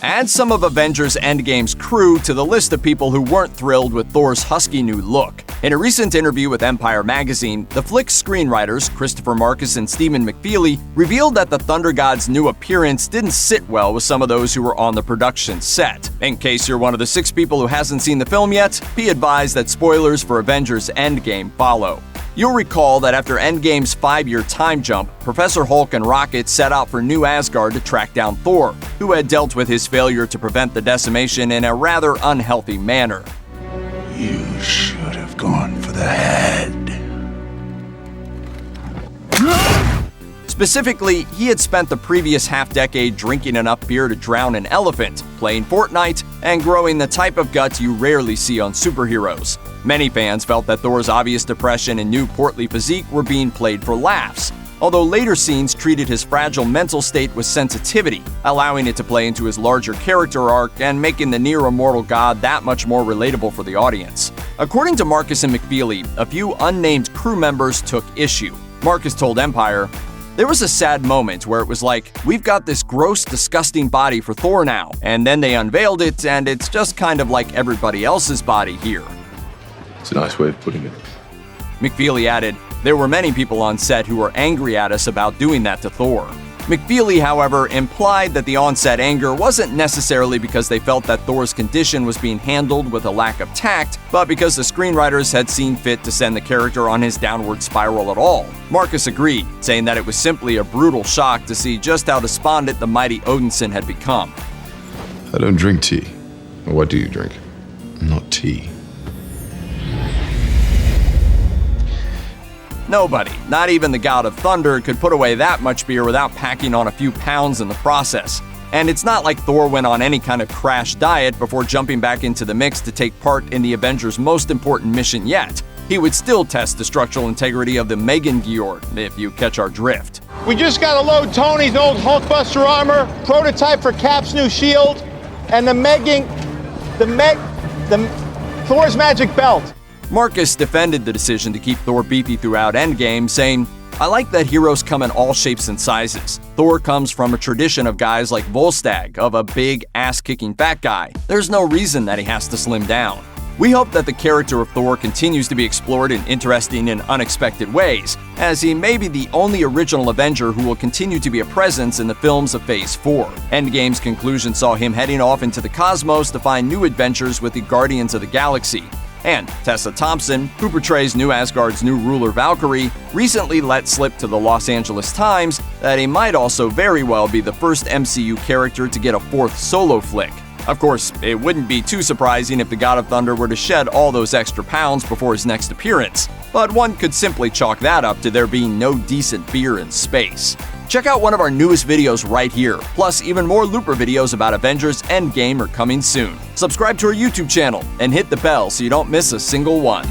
add some of Avengers Endgame's crew to the list of people who weren't thrilled with Thor's husky new look. In a recent interview with Empire magazine, the flick's screenwriters, Christopher Marcus and Stephen McFeely, revealed that the Thunder God's new appearance didn't sit well with some of those who were on the production set. In case you're one of the 6 people who hasn't seen the film yet, be advised that spoilers for Avengers Endgame follow. You'll recall that after Endgame's 5-year time jump, Professor Hulk and Rocket set out for New Asgard to track down Thor, who had dealt with his failure to prevent the decimation in a rather unhealthy manner. You should have gone for the head. Specifically, he had spent the previous half-decade drinking enough beer to drown an elephant, playing Fortnite, and growing the type of guts you rarely see on superheroes. Many fans felt that Thor's obvious depression and new portly physique were being played for laughs, although later scenes treated his fragile mental state with sensitivity, allowing it to play into his larger character arc and making the near-immortal god that much more relatable for the audience. According to Marcus and McFeely, a few unnamed crew members took issue. Marcus told Empire, "There was a sad moment where it was like, we've got this gross, disgusting body for Thor now, and then they unveiled it, and it's just kind of like everybody else's body here." It's a nice way of putting it. McFeely added, "There were many people on set who were angry at us about doing that to Thor." McFeely, however, implied that the on-set anger wasn't necessarily because they felt that Thor's condition was being handled with a lack of tact, but because the screenwriters had seen fit to send the character on his downward spiral at all. Marcus agreed, saying that it was simply a brutal shock to see just how despondent the mighty Odinson had become. I don't drink tea. What do you drink? Not tea. Nobody, not even the God of Thunder, could put away that much beer without packing on a few pounds in the process. And it's not like Thor went on any kind of crash diet before jumping back into the mix to take part in the Avengers' most important mission yet. He would still test the structural integrity of the Megan-Gjord, if you catch our drift. We just gotta load Tony's old Hulkbuster armor, prototype for Cap's new shield, and Thor's magic belt. Marcus defended the decision to keep Thor beefy throughout Endgame, saying, "I like that heroes come in all shapes and sizes. Thor comes from a tradition of guys like Volstagg, of a big, ass-kicking fat guy. There's no reason that he has to slim down." We hope that the character of Thor continues to be explored in interesting and unexpected ways, as he may be the only original Avenger who will continue to be a presence in the films of Phase 4. Endgame's conclusion saw him heading off into the cosmos to find new adventures with the Guardians of the Galaxy. And Tessa Thompson, who portrays New Asgard's new ruler Valkyrie, recently let slip to the Los Angeles Times that he might also very well be the first MCU character to get a 4th solo flick. Of course, it wouldn't be too surprising if the God of Thunder were to shed all those extra pounds before his next appearance, but one could simply chalk that up to there being no decent beer in space. Check out one of our newest videos right here, plus even more Looper videos about Avengers Endgame are coming soon. Subscribe to our YouTube channel and hit the bell so you don't miss a single one.